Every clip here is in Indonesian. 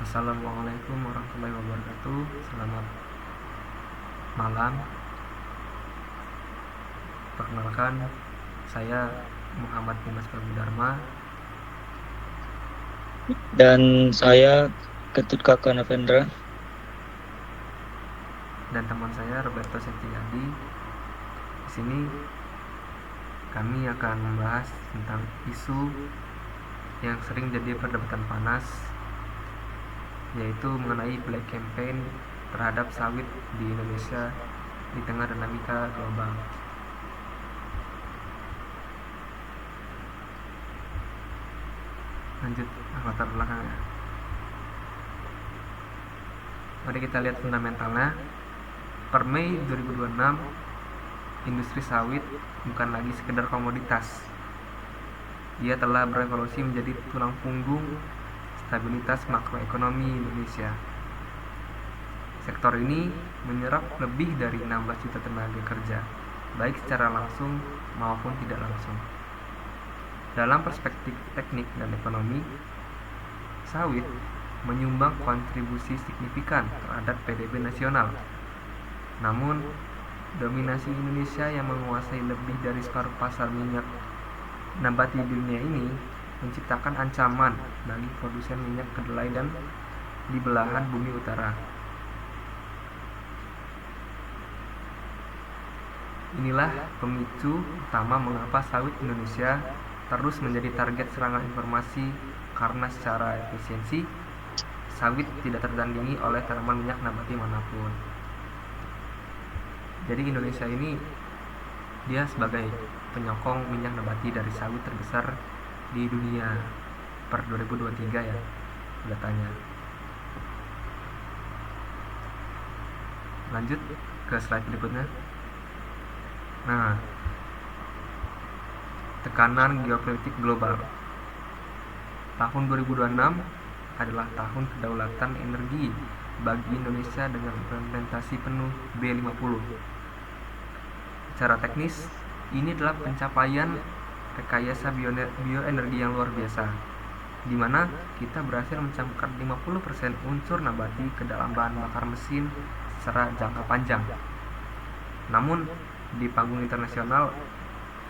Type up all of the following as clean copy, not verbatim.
Assalamualaikum warahmatullahi wabarakatuh. Selamat malam. Perkenalkan, saya Muhammad Dimas Prabudharma Dan saya Ketut Kakak Navendra. dan teman saya Roberto Setiadi. Di sini kami akan membahas tentang isu yang sering jadi perdebatan panas, yaitu mengenai black campaign terhadap sawit di Indonesia di tengah dinamika global. Lanjut latar belakangnya. Mari kita lihat fundamentalnya. Per Mei 2026, industri sawit bukan lagi sekedar komoditas. Ia telah berevolusi menjadi tulang punggung stabilitas makroekonomi Indonesia. Sektor ini menyerap lebih dari 16 juta tenaga kerja, baik secara langsung maupun tidak langsung. Dalam perspektif teknik dan ekonomi, sawit menyumbang kontribusi signifikan terhadap PDB nasional. Namun, dominasi Indonesia yang menguasai lebih dari separuh pasar minyak nabati dunia ini menciptakan ancaman bagi produsen minyak kedelai dan di belahan bumi utara. Inilah pemicu utama mengapa sawit Indonesia terus menjadi target serangan informasi, karena secara efisiensi sawit tidak tertandingi oleh tanaman minyak nabati manapun. Jadi Indonesia ini dia sebagai penyokong minyak nabati dari sawit terbesar di dunia per 2023 ya datanya. Lanjut ke slide berikutnya. Nah, tekanan geopolitik global. Tahun 2026 adalah tahun kedaulatan energi bagi Indonesia dengan implementasi penuh B50. Secara teknis, ini adalah pencapaian rekayasa bioenergi yang luar biasa, di mana kita berhasil mencampurkan 50% unsur nabati ke dalam bahan bakar mesin secara jangka panjang. Namun, di panggung internasional,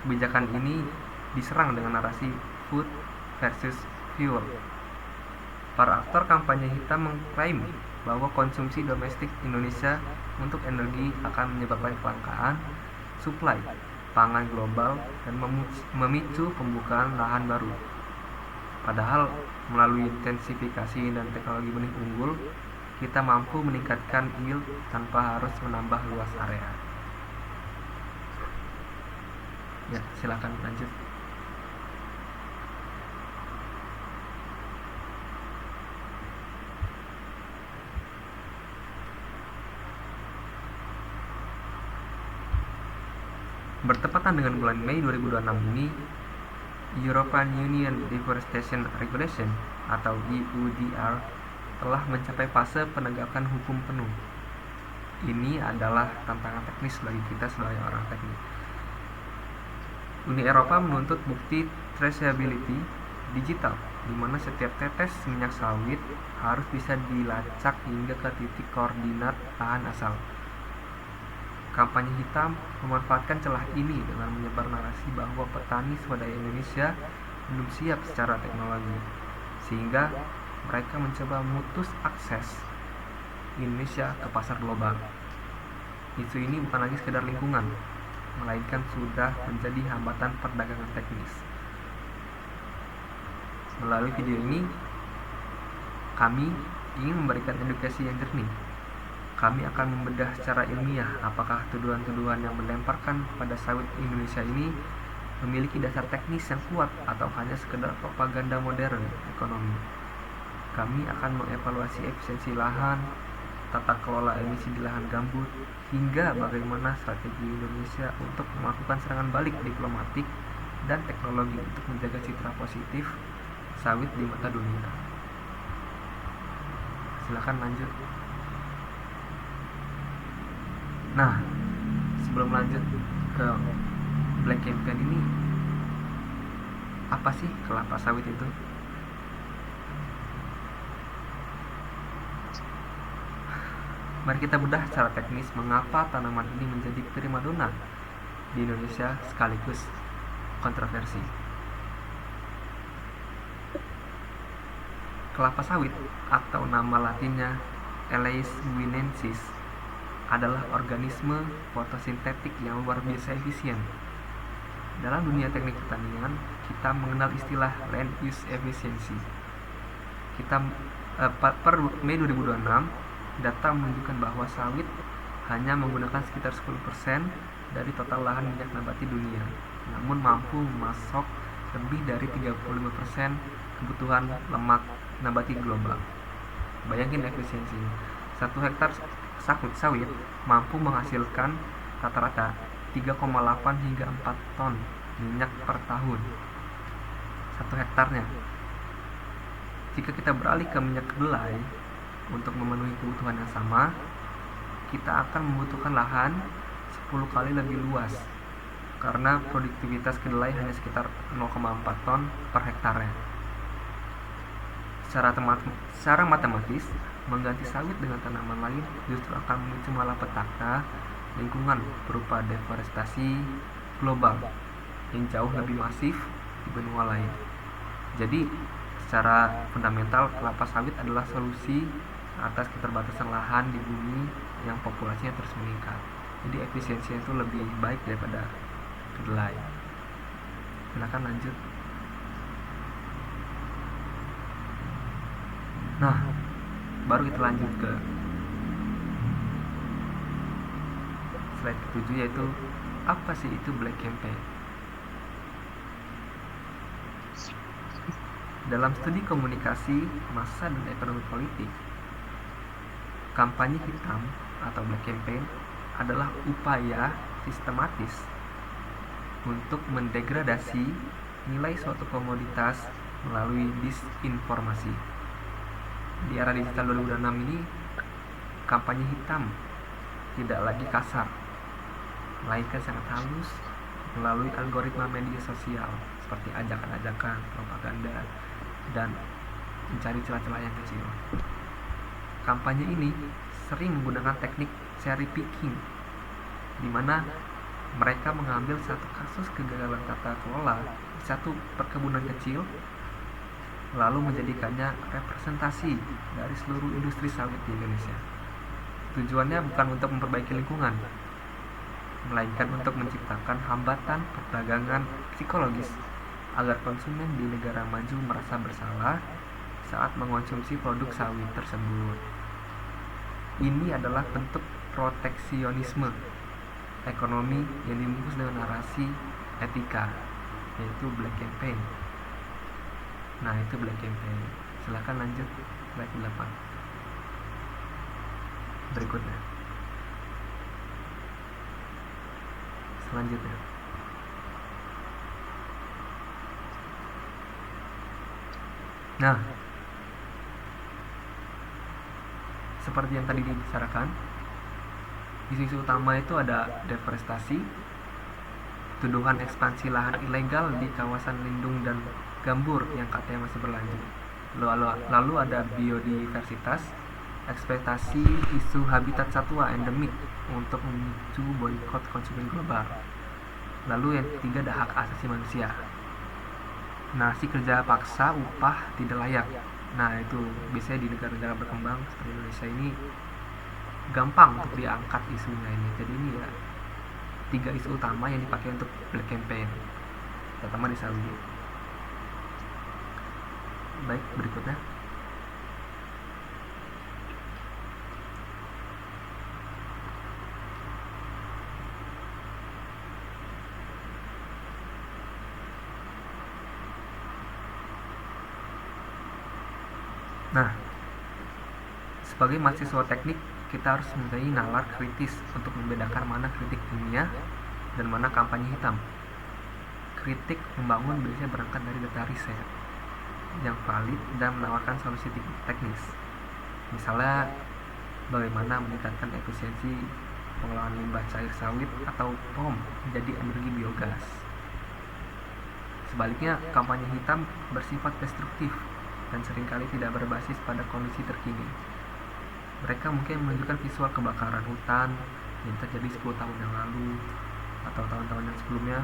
kebijakan ini diserang dengan narasi food versus fuel. Para aktor kampanye hitam mengklaim bahwa konsumsi domestik Indonesia untuk energi akan menyebabkan kelangkaan suplai pangan global dan memicu pembukaan lahan baru. Padahal melalui intensifikasi dan teknologi benih unggul, kita mampu meningkatkan yield tanpa harus menambah luas area. Ya, silakan lanjut. Bertepatan dengan bulan Mei 2026 ini, European Union Deforestation Regulation atau EUDR telah mencapai fase penegakan hukum penuh. Ini adalah tantangan teknis bagi kita sebagai orang teknik. Uni Eropa menuntut bukti traceability digital, di mana setiap tetes minyak sawit harus bisa dilacak hingga ke titik koordinat lahan asal. Kampanye hitam memanfaatkan celah ini dengan menyebar narasi bahwa petani swadaya Indonesia belum siap secara teknologi, sehingga mereka mencoba memutus akses Indonesia ke pasar global. Isu ini bukan lagi sekedar lingkungan, melainkan sudah menjadi hambatan perdagangan teknis. Melalui video ini, kami ingin memberikan edukasi yang jernih. Kami akan membedah secara ilmiah apakah tuduhan-tuduhan yang melemparkan pada sawit Indonesia ini memiliki dasar teknis yang kuat atau hanya sekedar propaganda modern ekonomi. Kami akan mengevaluasi efisiensi lahan, tata kelola emisi di lahan gambut, hingga bagaimana strategi Indonesia untuk melakukan serangan balik diplomatik dan teknologi untuk menjaga citra positif sawit di mata dunia. Silakan lanjut. Nah, sebelum lanjut ke black campaign ini, apa sih kelapa sawit itu? Mari kita bedah secara teknis mengapa tanaman ini menjadi primadona di Indonesia sekaligus kontroversi. Kelapa sawit atau nama latinnya Elais guinensis adalah organisme fotosintetik yang luar biasa efisien. Dalam dunia teknik pertanian, kita mengenal istilah land use efficiency. Per Mei 2026, data menunjukkan bahwa sawit hanya menggunakan sekitar 10% dari total lahan minyak nabati dunia, namun mampu memasok lebih dari 35% kebutuhan lemak nabati global. Bayangin efisiensinya. 1 hektar sawit mampu menghasilkan rata-rata 3,8 hingga 4 ton minyak per tahun 1 hektarnya. Jika kita beralih ke minyak kedelai untuk memenuhi kebutuhan yang sama, kita akan membutuhkan lahan 10 kali lebih luas karena produktivitas kedelai hanya sekitar 0,4 ton per hektarnya. Secara matematis, mengganti sawit dengan tanaman lain justru akan memicu malapetaka lingkungan berupa deforestasi global yang jauh lebih masif di benua lain. Jadi, secara fundamental kelapa sawit adalah solusi atas keterbatasan lahan di bumi yang populasinya terus meningkat. Jadi efisiensinya itu lebih baik daripada kedelai. Silakan lanjut. Nah, baru kita lanjut ke slide ke-7, yaitu apa sih itu Black Campaign. Dalam studi komunikasi massa dan ekonomi politik, kampanye hitam atau Black Campaign adalah upaya sistematis untuk mendegradasi nilai suatu komoditas melalui disinformasi. Di era digital 2006 ini, kampanye hitam tidak lagi kasar, melainkan sangat halus melalui algoritma media sosial seperti ajakan-ajakan, propaganda, dan mencari celah-celah yang kecil. Kampanye ini sering menggunakan teknik cherry picking, di mana mereka mengambil satu kasus kegagalan tata kelola di satu perkebunan kecil, lalu menjadikannya representasi dari seluruh industri sawit di Indonesia. Tujuannya bukan untuk memperbaiki lingkungan, melainkan untuk menciptakan hambatan perdagangan psikologis agar konsumen di negara maju merasa bersalah saat mengonsumsi produk sawit tersebut. Ini adalah bentuk proteksionisme ekonomi yang dibungkus dengan narasi etika, yaitu Black Campaign. Nah, itu Black Campaign. Silakan lanjut slide 8. Berikutnya. Selanjutnya. Nah, seperti yang tadi dibicarakan, isu-isu utama itu ada deforestasi, tuduhan ekspansi lahan ilegal di kawasan lindung dan gambut yang katanya masih berlanjut. Lalu ada biodiversitas, ekspektasi isu habitat satwa endemik untuk memicu boikot konsumen global. Lalu yang ketiga ada hak asasi manusia. Narasi kerja paksa, upah tidak layak. Nah, itu biasanya di negara-negara berkembang seperti Indonesia ini gampang untuk diangkat isunya ini. Jadi ini ya 3 isu utama yang dipakai untuk Black Campaign, terutama di Saudi. Baik, berikutnya. Nah, sebagai mahasiswa teknik, kita harus mempunyai nalar kritis untuk membedakan mana kritik ilmiah dan mana kampanye hitam. Kritik membangun biasanya berangkat dari data riset yang valid dan menawarkan solusi teknis. Misalnya, bagaimana meningkatkan efisiensi pengelolaan limbah cair sawit atau POM menjadi energi biogas. Sebaliknya, kampanye hitam bersifat destruktif dan seringkali tidak berbasis pada kondisi terkini. Mereka mungkin menunjukkan visual kebakaran hutan yang terjadi 10 tahun yang lalu atau tahun-tahun yang sebelumnya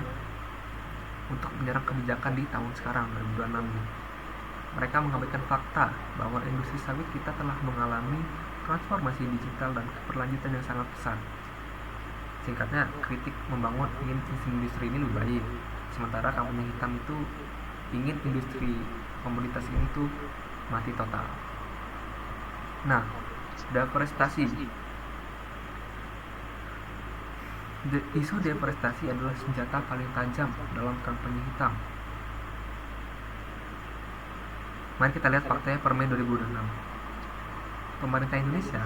untuk menyerang kebijakan di tahun sekarang 2026 ini. Mereka mengabaikan fakta bahwa industri sawit kita telah mengalami transformasi digital dan keberlanjutan yang sangat pesat. Singkatnya, kritik membangun ingin industri ini lebih baik, sementara kampanye hitam itu ingin industri komoditas ini tuh mati total. Nah, deforestasi. Isu deforestasi adalah senjata paling tajam dalam kampanye hitam. Mari kita lihat faktanya per Mei 2026. Pemerintah Indonesia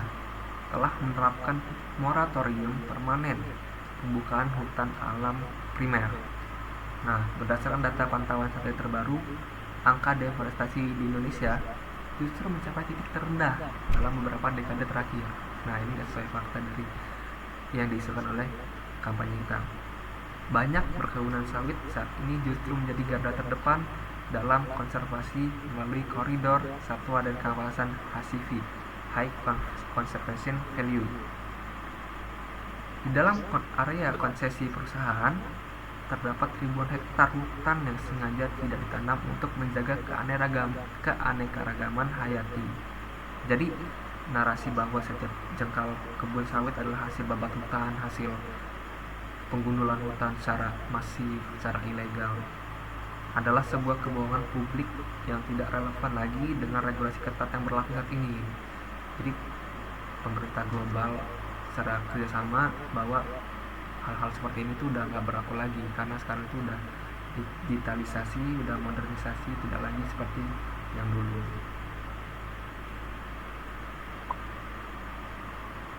telah menerapkan moratorium permanen pembukaan hutan alam primer. Nah, berdasarkan data pantauan satelit terbaru, angka deforestasi di Indonesia justru mencapai titik terendah dalam beberapa dekade terakhir. Nah, ini sesuai fakta dari yang diisukan oleh kampanye hitam. Banyak perkebunan sawit saat ini justru menjadi garda terdepan dalam konservasi melalui koridor satwa dan kawasan HCV, High Conservation Value. Di dalam area konsesi perusahaan terdapat ribuan hektar hutan yang sengaja tidak ditanam untuk menjaga keanekaragaman hayati. Jadi narasi bahwa setiap jengkal kebun sawit adalah hasil babat hutan, hasil penggundulan hutan secara masif, secara ilegal, adalah sebuah kebohongan publik yang tidak relevan lagi dengan regulasi ketat yang berlaku saat ini. Jadi pemerintah global secara kerjasama bahwa hal-hal seperti ini tuh udah nggak berlaku lagi, karena sekarang itu udah digitalisasi, udah modernisasi, tidak lagi seperti yang dulu.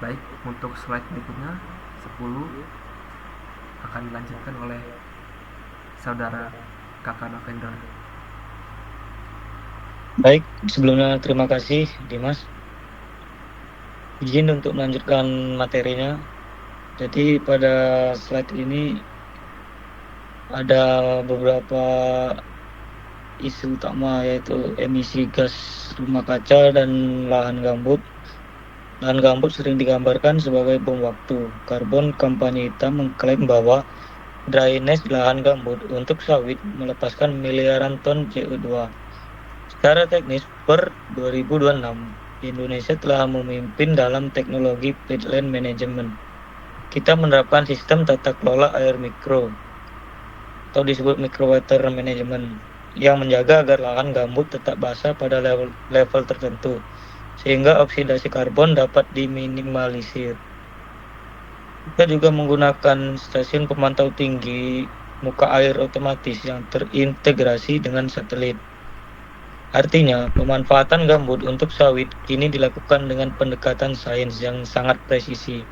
Baik, untuk slide berikutnya 10 akan dilanjutkan oleh saudara Kakak Novendra. Baik, sebelumnya terima kasih Dimas. Izin untuk melanjutkan materinya. Jadi pada slide ini ada beberapa isu utama, yaitu emisi gas rumah kaca dan lahan gambut. Lahan gambut sering digambarkan sebagai bom waktu. Karbon kampanye hitam mengklaim bahwa drainase lahan gambut untuk sawit melepaskan miliaran ton CO2. Secara teknis, per 2026, Indonesia telah memimpin dalam teknologi peatland management. Kita menerapkan sistem tata kelola air mikro atau disebut microwater management yang menjaga agar lahan gambut tetap basah pada level tertentu sehingga oksidasi karbon dapat diminimalisir. Kita juga menggunakan stasiun pemantau tinggi muka air otomatis yang terintegrasi dengan satelit. Artinya, pemanfaatan gambut untuk sawit kini dilakukan dengan pendekatan sains yang sangat presisi.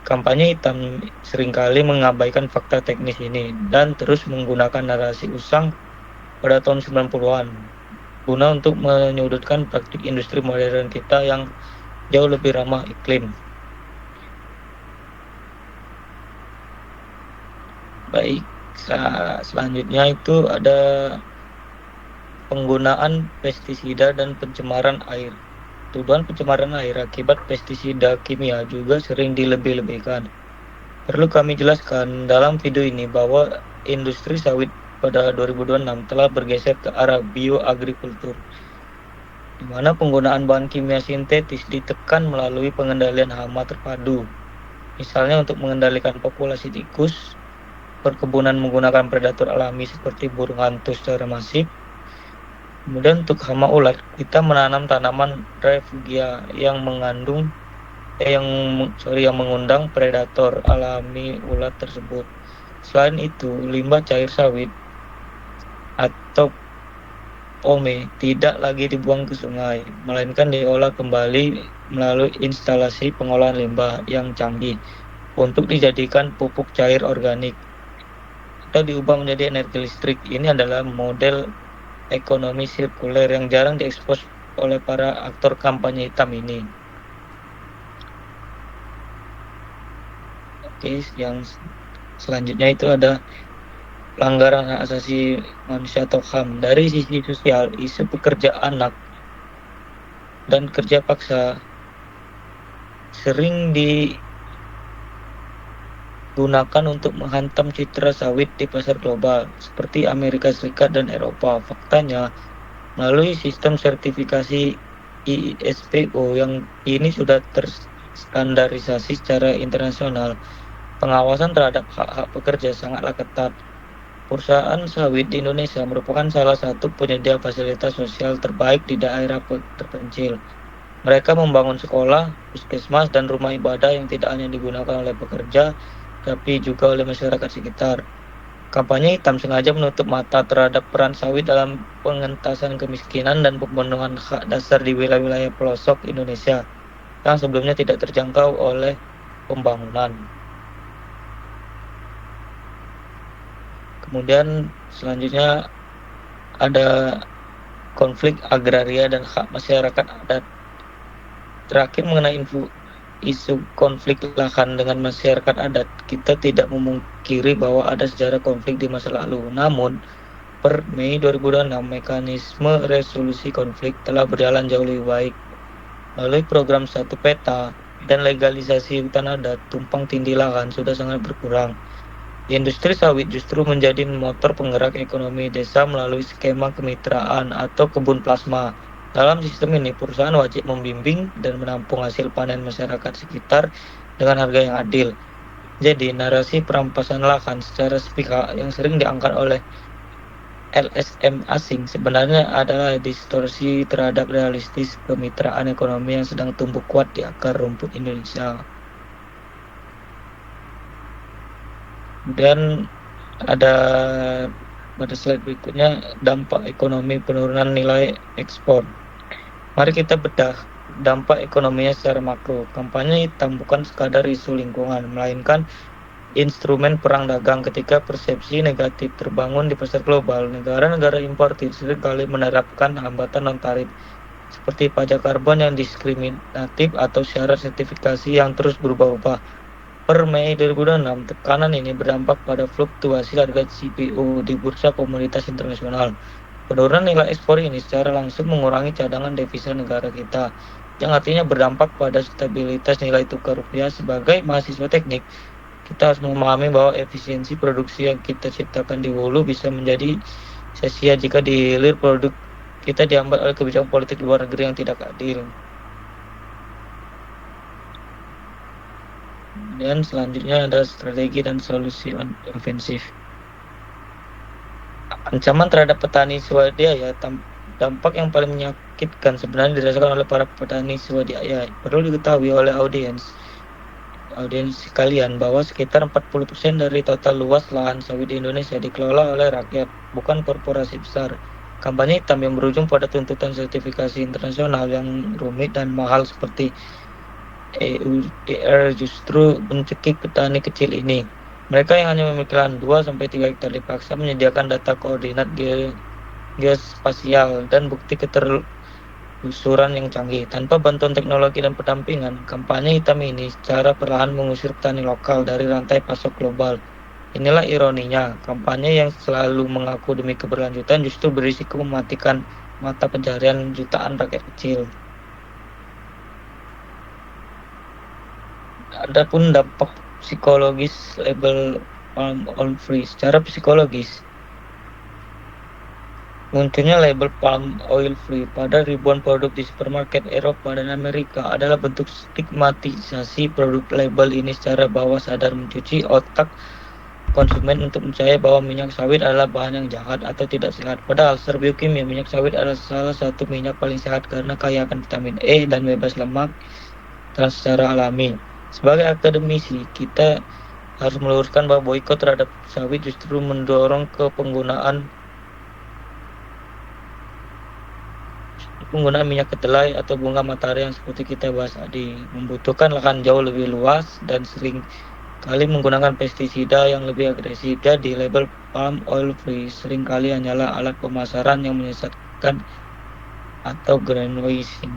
Kampanye hitam seringkali mengabaikan fakta teknis ini dan terus menggunakan narasi usang pada tahun 90-an guna untuk menyudutkan praktik industri modern kita yang jauh lebih ramah iklim. Baik, selanjutnya itu ada penggunaan pestisida dan pencemaran air. Tuduhan pencemaran air akibat pestisida kimia juga sering dilebih-lebihkan. Perlu kami jelaskan dalam video ini bahwa industri sawit pada 2026 telah bergeser ke arah bioagrikultur, di mana penggunaan bahan kimia sintetis ditekan melalui pengendalian hama terpadu. Misalnya untuk mengendalikan populasi tikus, perkebunan menggunakan predator alami seperti burung hantu secara masif. Kemudian untuk hama ulat, kita menanam tanaman refugia yang mengundang predator alami ulat tersebut. Selain itu, limbah cair sawit atau POME tidak lagi dibuang ke sungai, melainkan diolah kembali melalui instalasi pengolahan limbah yang canggih untuk dijadikan pupuk cair organik atau diubah menjadi energi listrik. Ini adalah model ekonomi sirkuler yang jarang diekspos oleh para aktor kampanye hitam ini. Oke, yang selanjutnya itu ada pelanggaran hak asasi manusia atau HAM. Dari sisi sosial, isu pekerja anak dan kerja paksa sering digunakan untuk menghantam citra sawit di pasar global seperti Amerika Serikat dan Eropa. Faktanya, melalui sistem sertifikasi ISPO yang ini sudah terstandarisasi secara internasional, pengawasan terhadap hak-hak pekerja sangatlah ketat. Perusahaan sawit di Indonesia merupakan salah satu penyedia fasilitas sosial terbaik di daerah terpencil. Mereka membangun sekolah, puskesmas, dan rumah ibadah yang tidak hanya digunakan oleh pekerja, tapi juga oleh masyarakat sekitar. Kampanye hitam sengaja menutup mata terhadap peran sawit dalam pengentasan kemiskinan dan pemenuhan hak dasar di wilayah-wilayah pelosok Indonesia yang sebelumnya tidak terjangkau oleh pembangunan. Kemudian selanjutnya ada konflik agraria dan hak masyarakat adat. Terakhir mengenai isu konflik lahan dengan masyarakat adat, kita tidak memungkiri bahwa ada sejarah konflik di masa lalu. Namun, per Mei 2006, mekanisme resolusi konflik telah berjalan jauh lebih baik. Melalui program Satu Peta dan legalisasi hutan adat, tumpang tindih lahan sudah sangat berkurang. Industri sawit justru menjadi motor penggerak ekonomi desa melalui skema kemitraan atau kebun plasma. Dalam sistem ini, perusahaan wajib membimbing dan menampung hasil panen masyarakat sekitar dengan harga yang adil. Jadi, narasi perampasan lahan secara sepihak yang sering diangkat oleh LSM asing sebenarnya adalah distorsi terhadap realistis kemitraan ekonomi yang sedang tumbuh kuat di akar rumput Indonesia. Kemudian ada pada slide berikutnya dampak ekonomi penurunan nilai ekspor. Mari kita bedah dampak ekonominya secara makro. Kampanye hitam bukan sekadar isu lingkungan, melainkan instrumen perang dagang. Ketika persepsi negatif terbangun di pasar global, negara-negara importir seringkali menerapkan hambatan non-tarif seperti pajak karbon yang diskriminatif atau syarat sertifikasi yang terus berubah-ubah. Per Mei 2006, tekanan ini berdampak pada fluktuasi harga CPO di bursa komoditas internasional. Penurunan nilai ekspor ini secara langsung mengurangi cadangan devisa negara kita, yang artinya berdampak pada stabilitas nilai tukar rupiah. Sebagai mahasiswa teknik, kita harus memahami bahwa efisiensi produksi yang kita ciptakan di hulu bisa menjadi sia-sia jika di hilir produk kita dihambat oleh kebijakan politik luar negeri yang tidak adil. Dan selanjutnya ada strategi dan solusi ofensif. Ancaman terhadap petani swadaya, dampak yang paling menyakitkan sebenarnya dirasakan oleh para petani swadaya. Perlu diketahui oleh audiens sekalian bahwa sekitar 40% dari total luas lahan sawit di Indonesia dikelola oleh rakyat, bukan korporasi besar. Kampanye hitam yang berujung pada tuntutan sertifikasi internasional yang rumit dan mahal seperti EUDR justru mencekik petani kecil ini. Mereka yang hanya memiliki lahan 2-3 hektar dipaksa menyediakan data koordinat geospasial dan bukti ketelusuran yang canggih. Tanpa bantuan teknologi dan pendampingan, kampanye hitam ini secara perlahan mengusir petani lokal dari rantai pasok global. Inilah ironinya, kampanye yang selalu mengaku demi keberlanjutan justru berisiko mematikan mata pencarian jutaan rakyat kecil. Adapun dampak psikologis label palm oil free. Secara psikologis, munculnya label palm oil free pada ribuan produk di supermarket Eropa dan Amerika adalah bentuk stigmatisasi produk label ini secara bawah sadar, mencuci otak konsumen untuk percaya bahwa minyak sawit adalah bahan yang jahat atau tidak sehat. Padahal secara biokimia, minyak sawit adalah salah satu minyak paling sehat karena kaya akan vitamin E dan bebas lemak trans secara alami. Sebagai akademisi, kita harus meluruskan bahwa boikot terhadap sawit justru mendorong ke penggunaan minyak kedelai atau bunga matahari yang seperti kita bahas tadi, membutuhkan lahan jauh lebih luas dan sering kali menggunakan pestisida yang lebih agresif. Jadi label palm oil free seringkali hanyalah alat pemasaran yang menyesatkan atau greenwashing.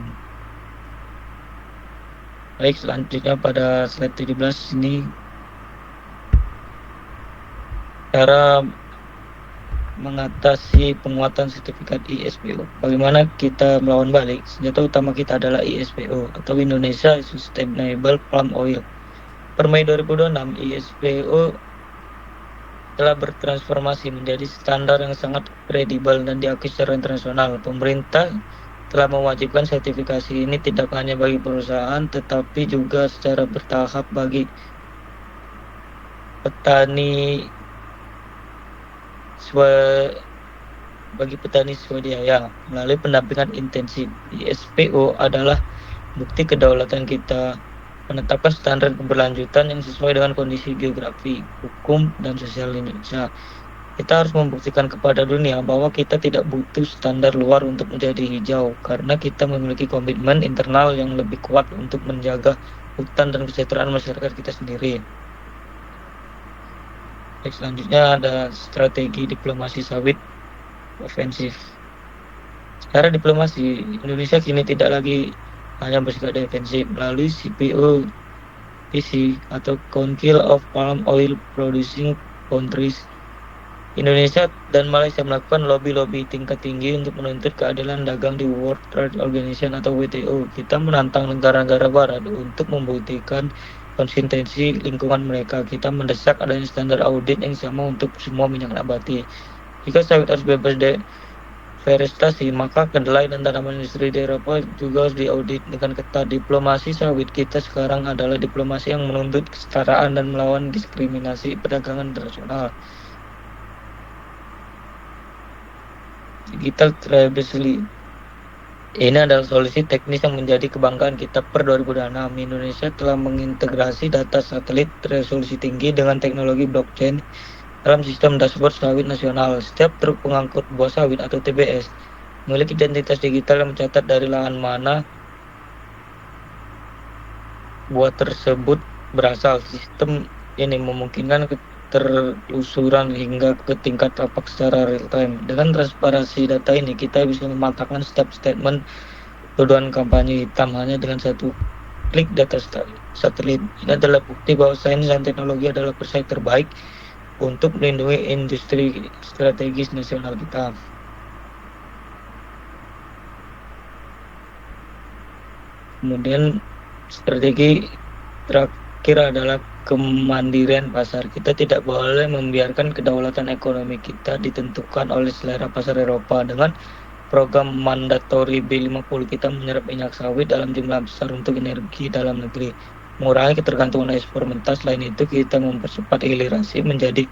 Baik, selanjutnya pada slide 17 ini cara mengatasi penguatan sertifikat ISPO. Bagaimana kita melawan balik? Senjata utama kita adalah ISPO atau Indonesia Sustainable Palm Oil. Per Mei 2026, ISPO telah bertransformasi menjadi standar yang sangat kredibel dan diakui secara internasional. Pemerintah telah mewajibkan sertifikasi ini tidak hanya bagi perusahaan, tetapi juga secara bertahap bagi petani swadaya melalui pendampingan intensif. ISPO adalah bukti kedaulatan kita, menetapkan standar keberlanjutan yang sesuai dengan kondisi geografi, hukum, dan sosial Indonesia. Kita harus membuktikan kepada dunia bahwa kita tidak butuh standar luar untuk menjadi hijau, karena kita memiliki komitmen internal yang lebih kuat untuk menjaga hutan dan kesejahteraan masyarakat kita sendiri. Selanjutnya ada strategi diplomasi sawit ofensif. Secara diplomasi, Indonesia kini tidak lagi hanya bersikap defensif. Melalui CPOPC atau Council of Palm Oil Producing Countries, Indonesia dan Malaysia melakukan lobby-lobby tingkat tinggi untuk menuntut keadilan dagang di World Trade Organization atau WTO. Kita menantang negara-negara barat untuk membuktikan konsistensi lingkungan mereka. Kita mendesak adanya standar audit yang sama untuk semua minyak nabati. Jika sawit harus bebas deforestasi, maka kedelai dan tanaman industri di Eropa juga harus diaudit dengan ketat. Diplomasi sawit kita sekarang adalah diplomasi yang menuntut kesetaraan dan melawan diskriminasi perdagangan internasional. Digital Traversely. Ini adalah solusi teknis yang menjadi kebanggaan kita per 2026. Indonesia telah mengintegrasi data satelit resolusi tinggi dengan teknologi blockchain dalam sistem dashboard sawit nasional. Setiap truk pengangkut buah sawit atau TBS memiliki identitas digital yang mencatat dari lahan mana buah tersebut berasal. Sistem ini memungkinkan ketelusuran hingga ke tingkat tapak secara real time. Dengan transparansi data ini, kita bisa mematahkan setiap statement tuduhan kampanye hitam hanya dengan satu klik data satelit. Ini adalah bukti bahwa sains dan teknologi adalah pesaing terbaik untuk melindungi industri strategis nasional kita. Kemudian strategi terakhir adalah kemandirian pasar. Kita tidak boleh membiarkan kedaulatan ekonomi kita ditentukan oleh selera pasar Eropa. Dengan program mandatori B50, kita menyerap minyak sawit dalam jumlah besar untuk energi dalam negeri, mengurangi ketergantungan ekspor mentah. Selain itu, kita mempercepat hilirisasi menjadi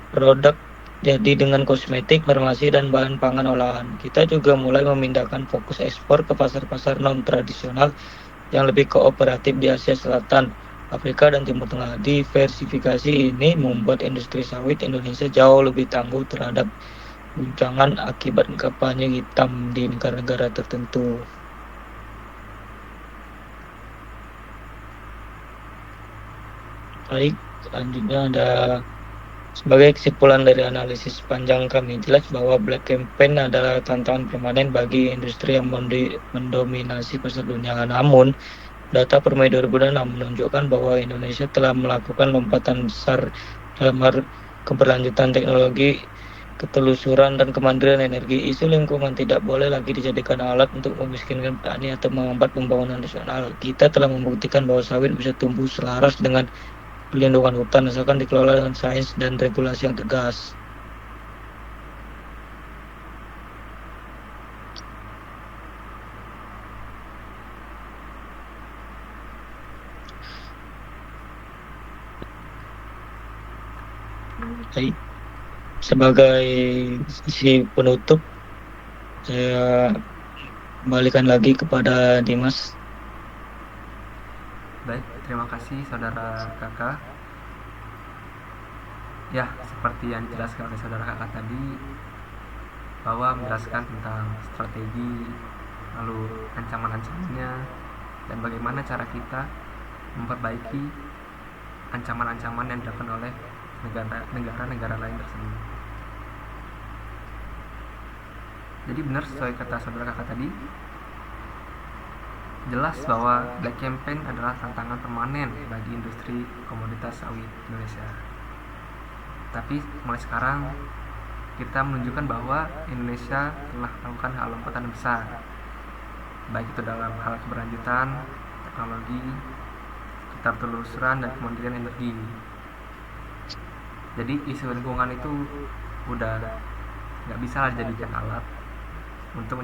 produk jadi dengan kosmetik, farmasi, dan bahan pangan olahan. Kita juga mulai memindahkan fokus ekspor ke pasar-pasar non-tradisional yang lebih kooperatif di Asia Selatan, Afrika, dan Timur Tengah. Diversifikasi ini membuat industri sawit Indonesia jauh lebih tangguh terhadap guncangan akibat kampanye hitam di negara-negara tertentu. Baik, selanjutnya ada sebagai kesimpulan dari analisis panjang kami, jelas bahwa Black Campaign adalah tantangan permanen bagi industri yang mendominasi pasar dunia. Namun, data per Mei 2006 menunjukkan bahwa Indonesia telah melakukan lompatan besar dalam hal keberlanjutan teknologi, ketelusuran, dan kemandirian energi. Isu lingkungan tidak boleh lagi dijadikan alat untuk memiskinkan petani atau menghambat pembangunan nasional. Kita telah membuktikan bahwa sawit bisa tumbuh selaras dengan pelindungan hutan asalkan dikelola dengan sains dan regulasi yang tegas. Baik, sebagai sisi penutup, saya kembalikan lagi kepada Dimas. Baik, terima kasih saudara kakak. Ya, seperti yang dijelaskan oleh saudara kakak tadi, bahwa menjelaskan tentang strategi, lalu ancaman-ancamannya, dan bagaimana cara kita memperbaiki ancaman-ancaman yang dilakukan oleh negara-negara lain tersebut. Jadi benar sesuai kata saudara kakak tadi, jelas bahwa Black Campaign adalah tantangan permanen bagi industri komoditas sawit Indonesia. Tapi mulai sekarang kita menunjukkan bahwa Indonesia telah melakukan hal lompatan besar, baik itu dalam hal keberlanjutan, teknologi, ketertelusuran, dan kemandirian energi. Jadi isu lingkungan itu udah nggak bisa lah dijadikan alat untuk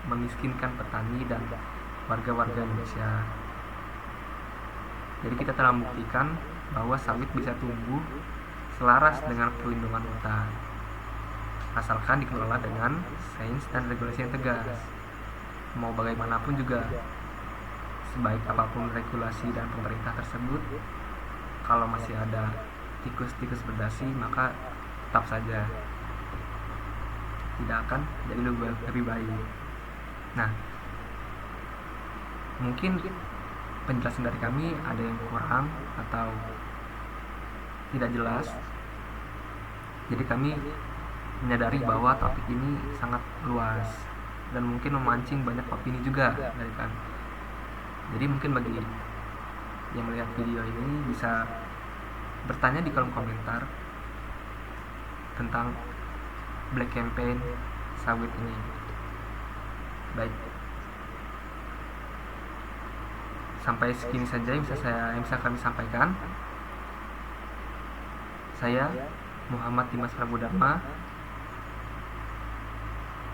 memiskinkan petani dan warga-warga Indonesia. Jadi kita telah membuktikan bahwa sawit bisa tumbuh selaras dengan perlindungan hutan, asalkan dikelola dengan sains dan regulasi yang tegas. Mau bagaimanapun juga, sebaik apapun regulasi dan pemerintah tersebut, kalau masih ada tikus-tikus berdasi, maka tetap saja tidak akan jadi lebih baik. Nah, mungkin penjelasan dari kami ada yang kurang atau tidak jelas. Jadi kami menyadari bahwa topik ini sangat luas dan mungkin memancing banyak opini juga dari kami. Jadi mungkin bagi yang melihat video ini bisa bertanya di kolom komentar tentang Black Campaign sawit ini. Baik, sampai segini saja yang bisa kami sampaikan. Saya Muhammad Dimas Prabodharma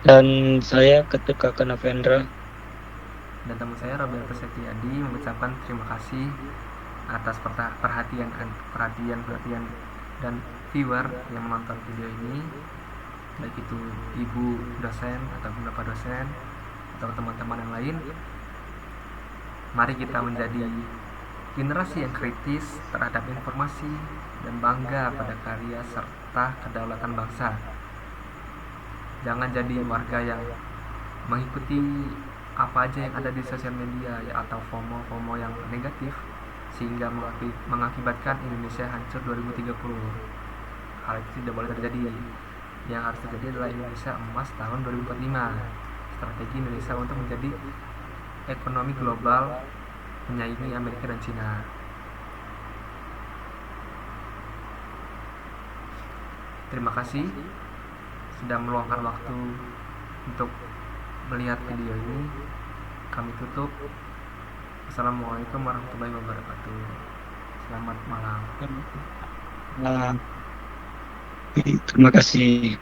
Dan saya Ketika Kanavendra. dan teman saya Roberto Setiadi mengucapkan terima kasih atas perhatian dan viewer yang menonton video ini, baik itu ibu dosen atau bapak dosen atau teman-teman yang lain. Mari kita menjadi generasi yang kritis terhadap informasi dan bangga pada karya serta kedaulatan bangsa. Jangan jadi warga yang mengikuti apa aja yang ada di sosial media ya, atau FOMO yang negatif, sehingga mengakibatkan Indonesia hancur 2030. Hal itu tidak boleh terjadi. Yang harus terjadi adalah Indonesia emas tahun 2045. Strategi Indonesia untuk menjadi ekonomi global menyaingi Amerika dan Cina. Terima kasih sudah meluangkan waktu untuk melihat video ini. Kami tutup. Assalamualaikum warahmatullahi wabarakatuh. Selamat malam. Nah, terima kasih.